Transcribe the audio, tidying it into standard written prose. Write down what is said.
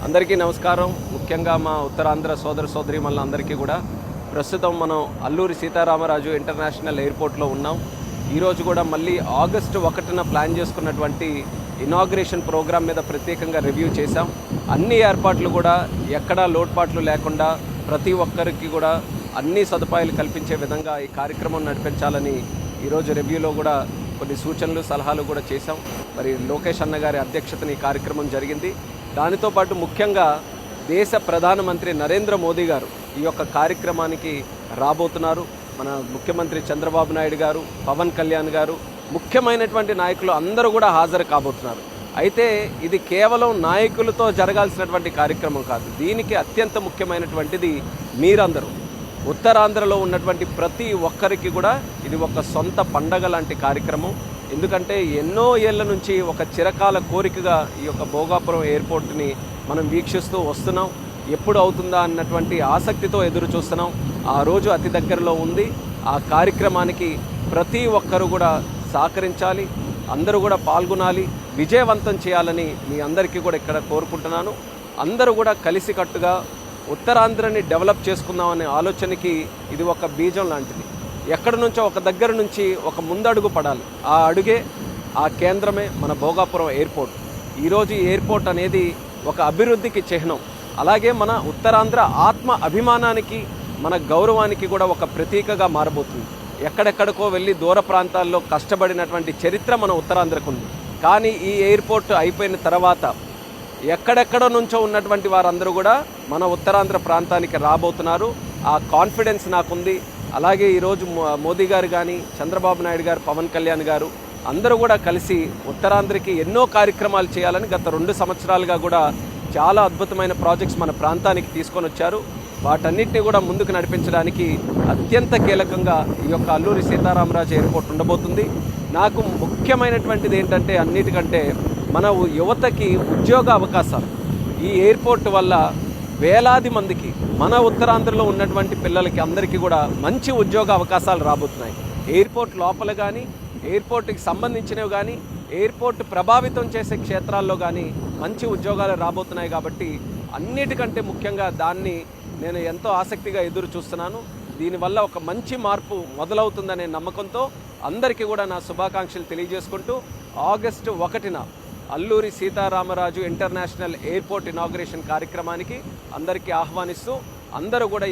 అందరికీ నమస్కారం. ముఖ్యంగా మా ఉత్తరాంధ్ర సోదర సోదరీమణులందరికీ కూడా ప్రస్తుతం మనం అల్లూరి సీతారామరాజు ఇంటర్నేషనల్ ఎయిర్పోర్ట్లో ఉన్నాం. ఈరోజు కూడా మళ్ళీ ఆగస్టు 1న ప్లాన్ చేసుకున్నటువంటి ఇనాగ్రేషన్ ప్రోగ్రామ్ మీద ప్రత్యేకంగా రివ్యూ చేశాం. అన్ని ఏర్పాట్లు కూడా ఎక్కడా లోటుపాట్లు లేకుండా ప్రతి ఒక్కరికి కూడా అన్ని సదుపాయాలు కల్పించే విధంగా ఈ కార్యక్రమం నడిపించాలని ఈరోజు రివ్యూలో కూడా కొన్ని సూచనలు సలహాలు కూడా చేశాం. మరి లోకేష్ అన్న గారి అధ్యక్షతన ఈ కార్యక్రమం జరిగింది. దానితో పాటు ముఖ్యంగా దేశ ప్రధానమంత్రి నరేంద్ర మోదీ గారు ఈ యొక్క కార్యక్రమానికి రాబోతున్నారు. మన ముఖ్యమంత్రి చంద్రబాబు నాయుడు గారు, పవన్ కళ్యాణ్ గారు, ముఖ్యమైనటువంటి నాయకులు అందరూ కూడా హాజరు కాబోతున్నారు. అయితే ఇది కేవలం నాయకులతో జరగాల్సినటువంటి కార్యక్రమం కాదు. దీనికి అత్యంత ముఖ్యమైనటువంటిది మీరందరూ, ఉత్తరాంధ్రలో ఉన్నటువంటి ప్రతి ఒక్కరికి కూడా ఇది ఒక సొంత పండగ లాంటి కార్యక్రమం. ఎందుకంటే ఎన్నో ఏళ్ల నుంచి ఒక చిరకాల కోరికగా ఈ యొక్క భోగాపురం ఎయిర్పోర్ట్ని మనం వీక్షిస్తూ వస్తున్నాం. ఎప్పుడు అవుతుందా అన్నటువంటి ఆసక్తితో ఎదురు చూస్తున్నాం. ఆ రోజు అతి దగ్గరలో ఉంది. ఆ కార్యక్రమానికి ప్రతి ఒక్కరు కూడా సహకరించాలి, అందరూ కూడా పాల్గొనాలి, విజయవంతం చేయాలని మీ అందరికీ కూడా ఇక్కడ కోరుకుంటున్నాను. అందరూ కూడా కలిసికట్టుగా ఉత్తరాంధ్రని డెవలప్ చేసుకుందామనే ఆలోచనకి ఇది ఒక బీజం లాంటిది. ఎక్కడి నుంచో ఒక దగ్గర నుంచి ఒక ముందడుగు పడాలి. ఆ అడుగే, ఆ కేంద్రమే మన భోగాపురం ఎయిర్పోర్ట్. ఈరోజు ఈ ఎయిర్పోర్ట్ అనేది ఒక అభివృద్ధికి చిహ్నం. అలాగే మన ఉత్తరాంధ్ర ఆత్మ అభిమానానికి, మన గౌరవానికి కూడా ఒక ప్రతీకగా మారబోతుంది. ఎక్కడెక్కడికో వెళ్ళి దూర ప్రాంతాల్లో కష్టపడినటువంటి చరిత్ర మన ఉత్తరాంధ్రకు ఉంది. కానీ ఈ ఎయిర్పోర్ట్ అయిపోయిన తర్వాత ఎక్కడెక్కడ నుంచో ఉన్నటువంటి వారందరూ కూడా మన ఉత్తరాంధ్ర ప్రాంతానికి రాబోతున్నారు. ఆ కాన్ఫిడెన్స్ నాకుంది. అలాగే ఈరోజు మోదీ గారు కానీ, చంద్రబాబు నాయుడు గారు, పవన్ కళ్యాణ్ గారు అందరూ కూడా కలిసి ఉత్తరాంధ్రకి ఎన్నో కార్యక్రమాలు చేయాలని గత 2 సంవత్సరాలుగా కూడా చాలా అద్భుతమైన ప్రాజెక్ట్స్ మన ప్రాంతానికి తీసుకొని వచ్చారు. వాటన్నిటిని కూడా ముందుకు నడిపించడానికి అత్యంత కీలకంగా ఈ యొక్క అల్లూరి సీతారామరాజు ఎయిర్పోర్ట్ ఉండబోతుంది. నాకు ముఖ్యమైనటువంటిది ఏంటంటే అన్నిటికంటే మన యువతకి ఉద్యోగ అవకాశాలు. ఈ ఎయిర్పోర్ట్ వల్ల వేలాది మందికి, మన ఉత్తరాంధ్రలో ఉన్నటువంటి పిల్లలకి అందరికీ కూడా మంచి ఉద్యోగ అవకాశాలు రాబోతున్నాయి. ఎయిర్పోర్ట్ లోపల కానీ, ఎయిర్పోర్ట్కి సంబంధించినవి కానీ, ఎయిర్పోర్ట్ ప్రభావితం చేసే క్షేత్రాల్లో కానీ మంచి ఉద్యోగాలు రాబోతున్నాయి. కాబట్టి అన్నిటికంటే ముఖ్యంగా దాన్ని నేను ఎంతో ఆసక్తిగా ఎదురు చూస్తున్నాను. దీనివల్ల ఒక మంచి మార్పు మొదలవుతుందనే నమ్మకంతో అందరికీ కూడా నా శుభాకాంక్షలు తెలియజేసుకుంటూ ఆగస్టు 1న Alluri Sitaramaraju international airport inauguration కార్యక్రమానికి అందరికీ ఆహ్వానిస్తూ అందరూ కూడా